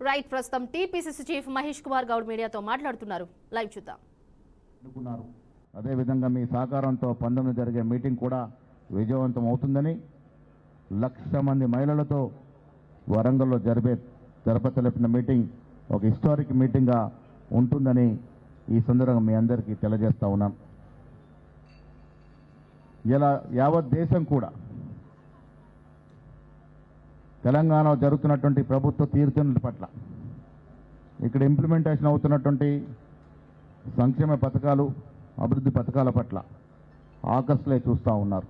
Right ప్రస్తుతం TPCC chief Mahesh Kumar Goud మీడియాతో మాట్లాడుతున్నారు. లైవ్ చూద్దాం. అదే విధంగా మీ సహకారంతో 19 జరిగే మీటింగ్ కూడా విజయవంతం అవుతుందని 1,00,000 మంది మహిళలతో వరంగల్లో జరపతలిపిన మీటింగ్ ఒక హిస్టారిక్ మీటింగ్గా ఉంటుందని ఈ సందర్భంగా మీ అందరికీ తెలియజేస్తా ఉన్నాను. ఇలా యావత్ దేశం కూడా తెలంగాణలో జరుగుతున్నటువంటి ప్రభుత్వ తీరుతెన్నుల పట్ల ఇక్కడ ఇంప్లిమెంటేషన్ అవుతున్నటువంటి సంక్షేమ పథకాలు అభివృద్ధి పథకాల పట్ల ఆకర్షలే చూస్తూ ఉన్నారు.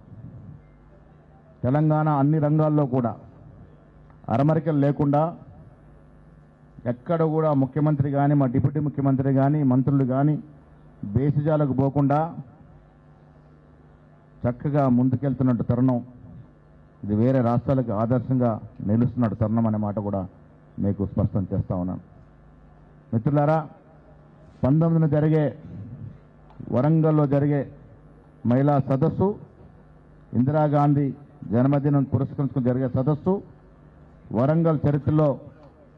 తెలంగాణ అన్ని రంగాల్లో కూడా అరమరికలు లేకుండా ఎక్కడ కూడా ముఖ్యమంత్రి కానీ మా డిప్యూటీ ముఖ్యమంత్రి కానీ మంత్రులు కానీ బేసిజాలకు పోకుండా చక్కగా ముందుకెళ్తున్నట్టు తరుణం. ఇది వేరే రాష్ట్రాలకు ఆదర్శంగా నిలుస్తున్నట్టు తరుణం అనే మాట కూడా మీకు స్పష్టం చేస్తా ఉన్నాను. మిత్రులారా, 19న జరిగే వరంగల్లో జరిగే మహిళా సదస్సు, ఇందిరాగాంధీ జన్మదినం పురస్కరించుకుని జరిగే సదస్సు వరంగల్ చరిత్రలో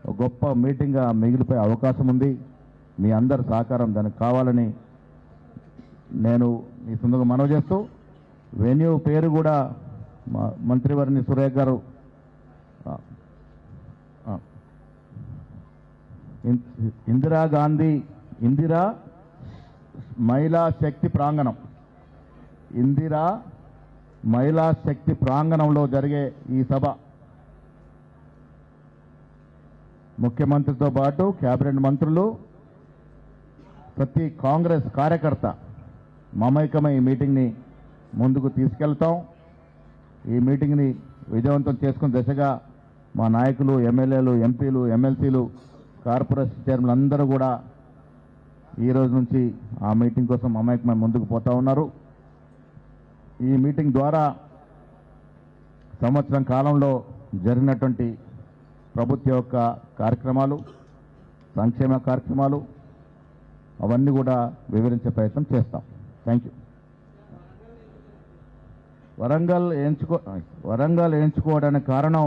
ఒక గొప్ప మీటింగ్గా మిగిలిపోయే అవకాశం ఉంది. మీ అందరి సహకారం దానికి కావాలని నేను ఈ సందర్భంగా మనవి చేస్తూ, వెన్యూ పేరు కూడా మంత్రివర్ని సురేఖ్ గారు ఇందిరా మహిళా శక్తి ప్రాంగణం, ఇందిరా మహిళా శక్తి ప్రాంగణంలో జరిగే ఈ సభ ముఖ్యమంత్రితో పాటు కేబినెట్ మంత్రులు ప్రతి కాంగ్రెస్ కార్యకర్త మమైకమై ఈ మీటింగ్ని ముందుకు తీసుకెళ్తాం. ఈ మీటింగ్ని విజయవంతం చేసుకునే దిశగా మా నాయకులు, ఎమ్మెల్యేలు, ఎంపీలు, ఎమ్మెల్సీలు, కార్పొరేషన్ చైర్మన్లు అందరూ కూడా ఈ రోజు నుంచి ఆ మీటింగ్ కోసం మమైకమై ముందుకు పోతా ఉన్నారు. ఈ మీటింగ్ ద్వారా సంవత్సరం కాలంలో జరిగినటువంటి ప్రభుత్వ యొక్క కార్యక్రమాలు, సంక్షేమ కార్యక్రమాలు అవన్నీ కూడా వివరించే ప్రయత్నం చేస్తాం. Thank you. వరంగల్ ఎంచుకోవడానికి కారణం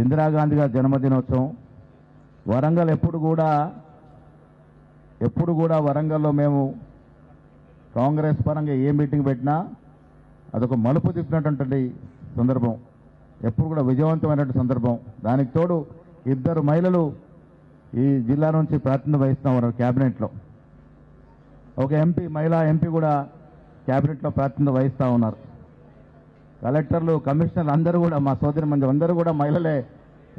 ఇందిరాగాంధీ గారి జన్మదినోత్సవం. వరంగల్ ఎప్పుడు కూడా వరంగల్లో మేము కాంగ్రెస్ పరంగా ఏ మీటింగ్ పెట్టినా అదొక మలుపు తిప్పినటువంటి సందర్భం, ఎప్పుడు కూడా విజయవంతమైనటువంటి సందర్భం. దానికి తోడు 2 మహిళలు ఈ జిల్లా నుంచి ప్రాతినిధ్యం వహిస్తూ ఉన్నారు క్యాబినెట్లో. ఒక ఎంపీ, మహిళా ఎంపీ కూడా క్యాబినెట్లో ప్రాతినిధ్యం వహిస్తూ ఉన్నారు. కలెక్టర్లు, కమిషనర్లు అందరూ కూడా, మా సోదరి మంది అందరూ కూడా మహిళలే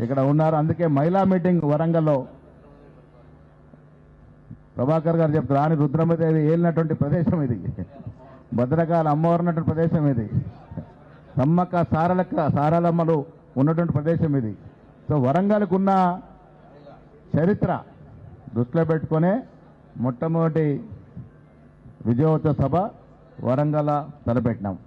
ఇక్కడ ఉన్నారు. అందుకే మహిళా మీటింగ్ వరంగల్లో ప్రభాకర్ గారు చెప్తారు, రాణి రుద్రమదేవి ఏలినటువంటి ప్రదేశం ఇది, భద్రకాల అమ్మవారు ఉన్నటువంటి ప్రదేశం ఇది, సమ్మక్క సారలమ్మలు ఉన్నటువంటి ప్రదేశం ఇది. సో వరంగల్కు ఉన్న చరిత్ర దృష్టిలో పెట్టుకునే మొట్టమొదటి విజయోత్సవ సభ వరంగల్ తలపెట్టినాం.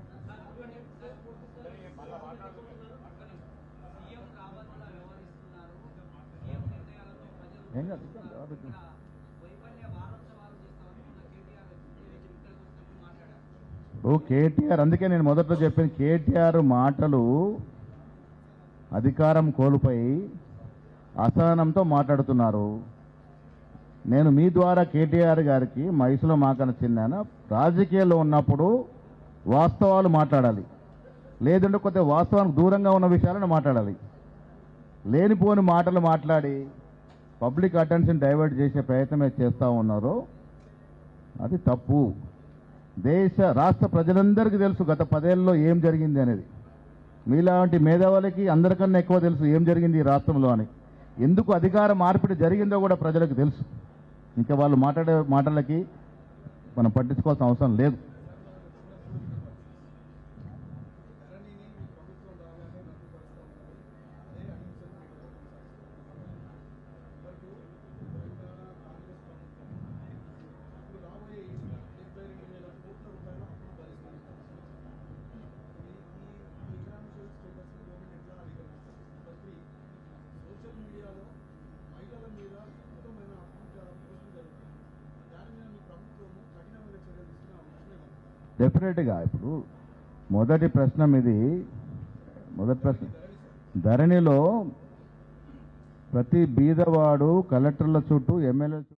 కేటీఆర్, అందుకే నేను మొదట్లో చెప్పిన, కేటీఆర్ మాటలు అధికారం కోల్పోయి అసహనంతో మాట్లాడుతున్నారు. నేను మీ ద్వారా కేటీఆర్ గారికి మైసులో మాకన చిన్నాను, రాజకీయాల్లో ఉన్నప్పుడు వాస్తవాలు మాట్లాడాలి, లేదంటే కొద్దిగా వాస్తవానికి దూరంగా ఉన్న విషయాలను మాట్లాడాలి. లేనిపోని మాటలు మాట్లాడి పబ్లిక్ అటెన్షన్ డైవర్ట్ చేసే ప్రయత్నమే చేస్తూ ఉన్నారు. అది తప్పు. రాష్ట్ర ప్రజలందరికీ తెలుసు గత 10 ఏళ్ళలో ఏం జరిగింది అనేది. మీలాంటి మేధావులకి అందరికన్నా ఎక్కువ తెలుసు ఏం జరిగింది ఈ రాష్ట్రంలో అని. ఎందుకు అధికార మార్పిడి జరిగిందో కూడా ప్రజలకు తెలుసు. ఇంకా వాళ్ళు మాట్లాడే మాటలకి మనం పట్టించుకోవాల్సిన అవసరం లేదు. డెఫినెట్గా ఇప్పుడు మొదటి ప్రశ్న ధరణిలో ప్రతి బీదవాడు కలెక్టర్ల చుట్టూ ఎమ్మెల్యే